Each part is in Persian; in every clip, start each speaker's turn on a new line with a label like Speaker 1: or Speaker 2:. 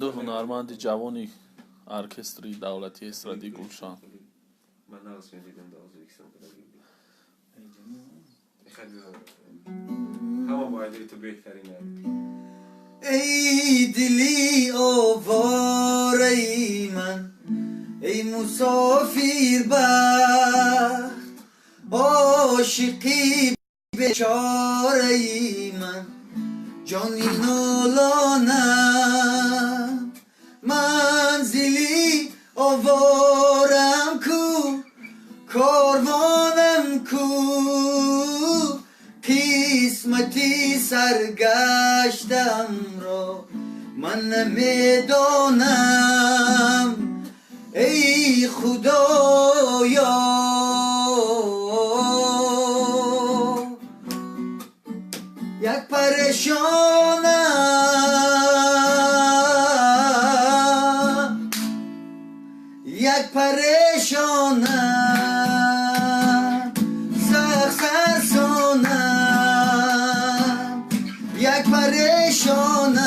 Speaker 1: دو هنرمند جوانی ارکستری دولتی استرادی گلشن.
Speaker 2: من ناسم دیدم داوود یکسان کدایی. خیلی همه باید تو بهترینه.
Speaker 3: ای دلی آواره ای من، ای مسافر بخت، عاشقی بیچاره ای من، جانی نالانم، منزلی آوارم کو، کاروانم کو، قسمتی سرگشتم را من نمیدانم. ای خدایا یک پریشانم، یک پریشانم، سخت سرسانم، یک پریشانم،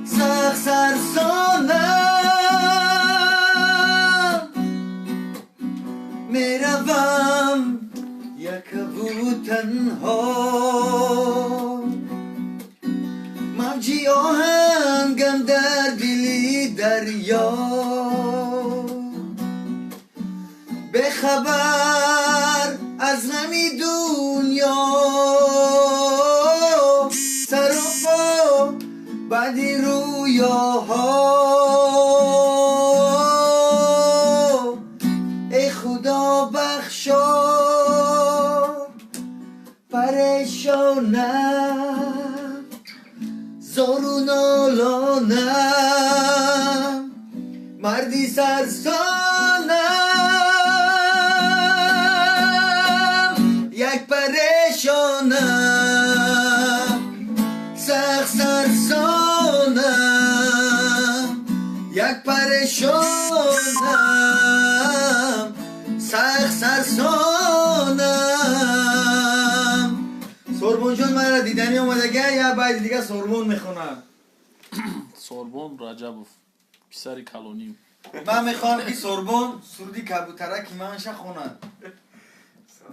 Speaker 3: سخت سرسانم. میروم یک و تنها، موجی آهنگم در دلی دریا، به خبر از غمی دنیا، سر و پا بدی رویاها. ای خدا بخشا پریشانم، زارو نالانم، مردی سرسانم، یک پریشانم، سخت سرسانم، یک پریشانم، سخت سرسانم. سوربون جون من را دیدنی اومده گه یا باید دیگه سوربون میخونم.
Speaker 1: سوربون رجبوف پسر کلونیم.
Speaker 3: من میخوام که سوربون سرودی کبوتره که منشه خونن.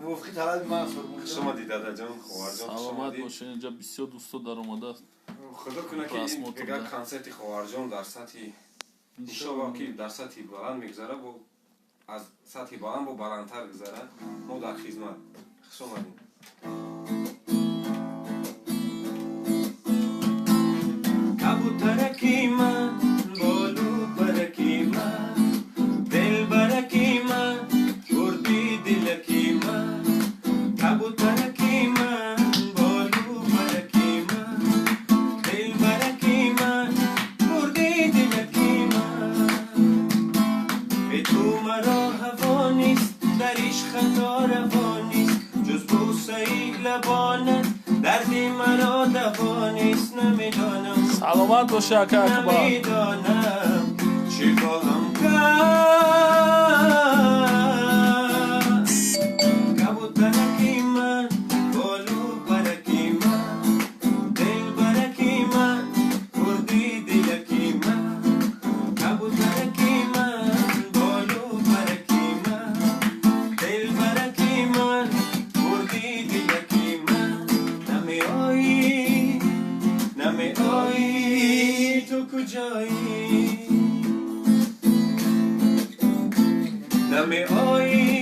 Speaker 3: موفقی طلب من سوربون.
Speaker 2: شما دیداده جان خوارجان
Speaker 1: سلامت باشین. اینجا بسیار دوستا در اومده.
Speaker 2: خدا کنه که این اگر کنسرت خوارجان در سطح انشالله که در سطح بلند میگذره و از سطح بلند و بلندتر گذره ما در خدمت خوش آمدیم.
Speaker 4: کبوترکی من، بالو برکی من، دل برکی من، گردی دلکی من. کبوترکی من، بالو برکی من، دل برکی من، گردی دلکی من. به تو مرا هوا نیست، در عشق خطا روا نیست، جز بوسه لبانت دردی مرا دوا نیست. نمیدانم
Speaker 1: سلامت باشه اکا اکبر.
Speaker 4: نمیدانم چی خواهم کرد. کبوترکی من، بالو برکی من، دل برکی من، گردی دلکی من. کبوترکی من، بالو برکی من، دل برکی من، گردی دلکی من. نمی آیی، نمی آیی، تو کجایی؟ نمی آیی